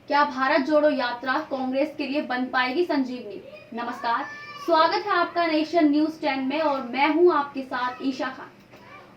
क्या भारत जोड़ो यात्रा कांग्रेस के लिए बन पाएगी संजीवनी? नमस्कार, स्वागत है आपका नेशन न्यूज 10 में और मैं हूं आपके साथ ईशा खान।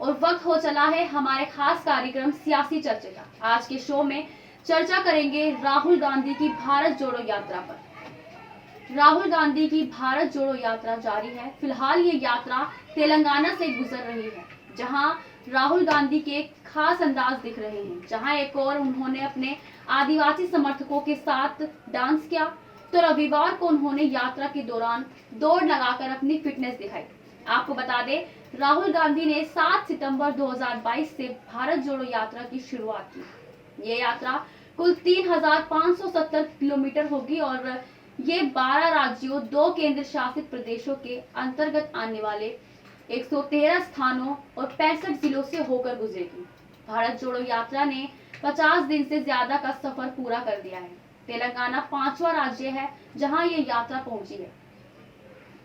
और वक्त हो चला है हमारे खास कार्यक्रम सियासी चर्चा का। आज के शो में चर्चा करेंगे राहुल गांधी की भारत जोड़ो यात्रा पर। राहुल गांधी की भारत जोड़ो यात्रा जारी है। फिलहाल ये यात्रा तेलंगाना से गुजर रही है, जहां राहुल गांधी के खास अंदाज दिख रहे हैं। जहां एक और उन्होंने अपने आदिवासी समर्थकों के साथ डांस किया, तो रविवार को उन्होंने यात्रा के दौरान दौड़ लगाकर अपनी फिटनेस दिखाई। आपको बता दें, राहुल गांधी ने 7 सितंबर 2022 से भारत जोड़ो यात्रा की शुरुआत की। ये यात्रा कुल 3570 किलोमीटर होगी और ये 12 राज्यों, 2 केंद्र शासित प्रदेशों के अंतर्गत आने वाले 113 स्थानों और 65 जिलों से होकर गुजरेगी। भारत जोड़ो यात्रा ने 50 दिन से ज्यादा का सफर पूरा कर दिया है। तेलंगाना 5वां राज्य है जहां ये यात्रा पहुंची है।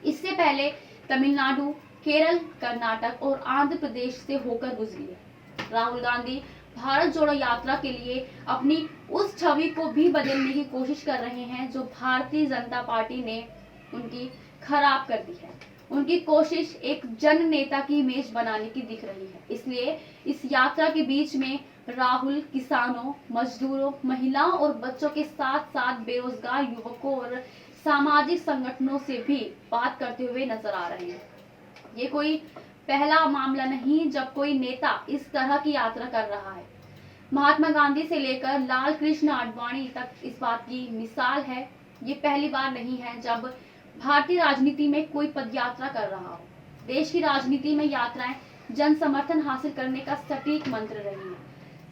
इससे पहले तमिलनाडु, केरल, कर्नाटक और आंध्र प्रदेश से होकर गुजरी है। राहुल गांधी भारत जोड़ो यात्रा के लिए अपनी उस छवि को भी बदलने की कोशिश कर रहे हैं जो भारतीय जनता पार्टी ने उनकी खराब कर दी है। उनकी कोशिश एक जन नेता की इमेज बनाने की दिख रही है। इसलिए इस यात्रा के बीच में राहुल किसानों, मजदूरों, महिलाओं और बच्चों के साथ साथ बेरोजगार युवकों और सामाजिक संगठनों से भी बात करते हुए नजर आ रहे हैं। ये कोई पहला मामला नहीं जब कोई नेता इस तरह की यात्रा कर रहा है। महात्मा गांधी से लेकर लाल कृष्ण आडवाणी तक इस बात की मिसाल है। ये पहली बार नहीं है जब भारतीय राजनीति में कोई पदयात्रा कर रहा हो। देश की राजनीति में यात्राएं जन समर्थन हासिल करने का सटीक मंत्र रही है।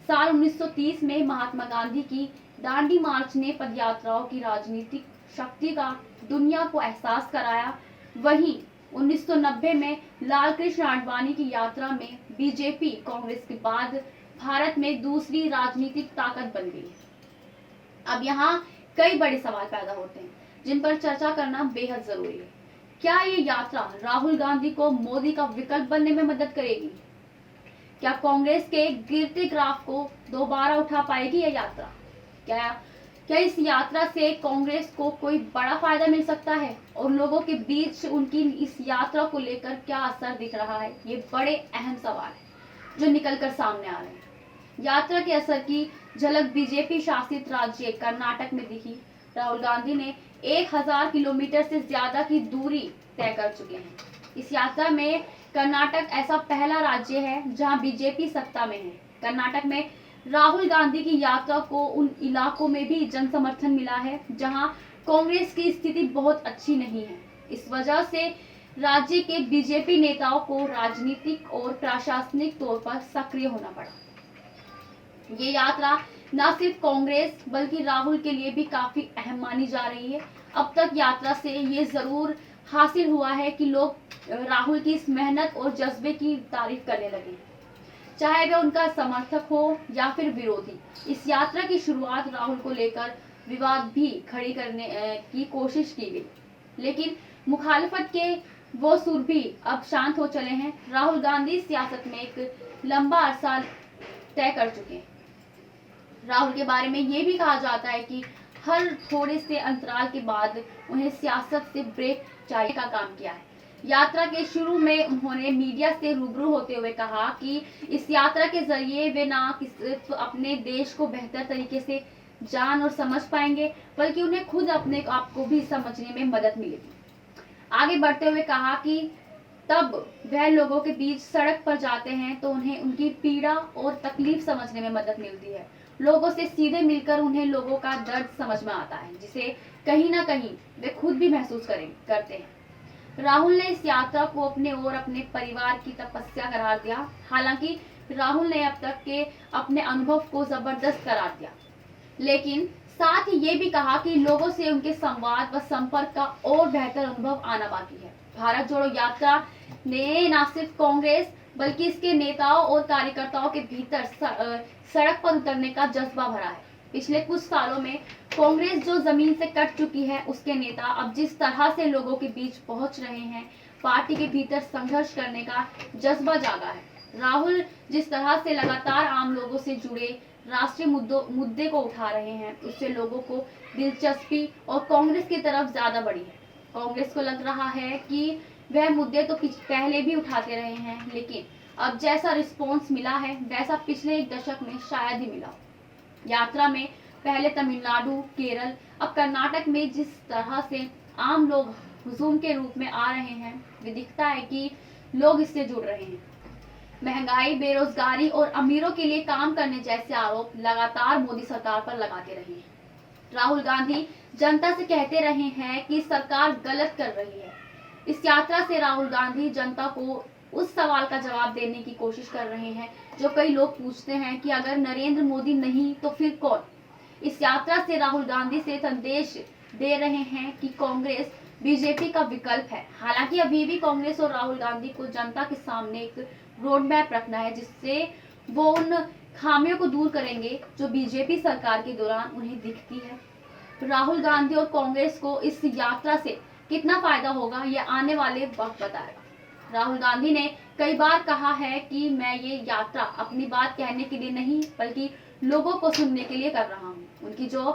साल 1930 में महात्मा गांधी की दांडी मार्च ने पदयात्राओं की राजनीतिक शक्ति का दुनिया को एहसास कराया। वहीं 1990 में लाल कृष्ण आडवाणी की यात्रा में बीजेपी कांग्रेस के बाद भारत में दूसरी राजनीतिक ताकत बन गई। अब यहाँ कई बड़े सवाल पैदा होते हैं जिन पर चर्चा करना बेहद जरूरी है। क्या ये यात्रा राहुल गांधी को मोदी का विकल्प बनने में मदद करेगी? क्या कांग्रेस के गिरते ग्राफ को दोबारा उठा पाएगी यह यात्रा? क्या इस यात्रा से कांग्रेस को कोई बड़ा फायदा मिल सकता है और लोगों के बीच उनकी इस यात्रा को लेकर क्या असर दिख रहा है? ये बड़े अहम सवाल है जो निकलकर सामने आ रहे हैं। यात्रा के असर की झलक बीजेपी शासित राज्य कर्नाटक में दिखी। राहुल गांधी ने 1000 किलोमीटर से ज्यादा की दूरी तय कर चुके हैं। इस यात्रा में कर्नाटक ऐसा पहला राज्य है जहां बीजेपी सत्ता में है। कर्नाटक में राहुल गांधी की यात्रा को उन इलाकों में भी जन समर्थन मिला है जहां कांग्रेस की स्थिति बहुत अच्छी नहीं है। इस वजह से राज्य के बीजेपी नेताओं को राजनीतिक और प्रशासनिक तौर पर सक्रिय होना पड़ा। ये यात्रा न सिर्फ कांग्रेस बल्कि राहुल के लिए भी काफी अहम मानी जा रही है। अब तक यात्रा से ये जरूर हासिल हुआ है कि लोग राहुल की इस मेहनत और जज्बे की तारीफ करने लगे, चाहे वह उनका समर्थक हो या फिर विरोधी। इस यात्रा की शुरुआत राहुल को लेकर विवाद भी खड़ी करने की कोशिश की गई, लेकिन मुखालफत के वो सुर भी अब शांत हो चले हैं। राहुल गांधी सियासत में एक लंबा अरसा तय कर चुके हैं। राहुल के बारे में ये भी कहा जाता है कि हर थोड़े से अंतराल के बाद उन्हें सियासत से ब्रेक चाहिए का काम किया है। यात्रा के शुरू में उन्होंने मीडिया से रूबरू होते हुए कहा कि इस यात्रा के जरिए वे न सिर्फ अपने देश को बेहतर तरीके से जान और समझ पाएंगे बल्कि उन्हें खुद अपने आप को भी समझने में मदद मिलेगी। आगे बढ़ते हुए कहा कि तब वह लोगों के बीच सड़क पर जाते हैं तो उन्हें उनकी पीड़ा और तकलीफ समझने में मदद मिलती है। लोगों से सीधे मिलकर उन्हें लोगों का दर्द समझ में आता है, जिसे कहीं ना कहीं वे खुद भी महसूस करते हैं। राहुल ने इस यात्रा को अपने और अपने परिवार की तपस्या करार दिया। हालांकि राहुल ने अब तक के अपने अनुभव को जबरदस्त करार दिया, लेकिन साथ ही ये भी कहा कि लोगों से उनके संवाद व संपर्क का और बेहतर अनुभव आना बाकी है। भारत जोड़ो यात्रा ने न सिर्फ कांग्रेस बल्कि इसके नेताओं और कार्यकर्ताओं के भीतर सड़क पर उतरने का जज्बा भरा है। पिछले कुछ सालों में कांग्रेस जो जमीन से कट चुकी है, उसके नेता अब जिस तरह से लोगों के बीच पहुंच रहे हैं, पार्टी के भीतर संघर्ष करने का जज्बा जागा है। राहुल जिस तरह से लगातार आम लोगों से जुड़े, राष्ट्रीय मुद्दे को उठा रहे हैं, उससे लोगों को दिलचस्पी और कांग्रेस की तरफ ज्यादा बढ़ी है। कांग्रेस को लग रहा है कि वह मुद्दे तो पहले भी उठाते रहे हैं, लेकिन अब जैसा रिस्पॉन्स मिला है वैसा पिछले एक दशक में शायद ही मिला। यात्रा में पहले तमिलनाडु, केरल, अब कर्नाटक में जिस तरह से आम लोग हुजूम के रूप में आ रहे हैं, वे दिखता है कि लोग इससे जुड़ रहे हैं। महंगाई, बेरोजगारी और अमीरों के लिए काम करने जैसे आरोप लगातार मोदी सरकार पर लगाते रहे हैं। राहुल गांधी जनता से कहते रहे हैं कि सरकार गलत कर रही है। इस यात्रा से राहुल गांधी जनता को उस सवाल का जवाब देने की कोशिश कर रहे हैं जो कई लोग पूछते हैं कि अगर नरेंद्र मोदी नहीं तो फिर कौन। इस यात्रा से राहुल गांधी से संदेश दे रहे हैं कि कांग्रेस बीजेपी का विकल्प है। हालांकि अभी भी कांग्रेस और राहुल गांधी को जनता के सामने एक रोड मैप रखना है, जिससे वो उन खामियों को दूर करेंगे जो बीजेपी सरकार के दौरान उन्हें दिखती है। राहुल गांधी और कांग्रेस को इस यात्रा से कितना फायदा होगा, यह आने वाले वक्त बताएगा। राहुल गांधी ने कई बार कहा है कि मैं ये यात्रा अपनी बात कहने के लिए नहीं बल्कि लोगों को सुनने के लिए कर रहा हूँ। उनकी जो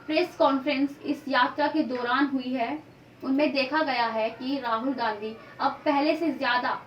प्रेस कॉन्फ्रेंस इस यात्रा के दौरान हुई है, उनमें देखा गया है कि राहुल गांधी अब पहले से ज्यादा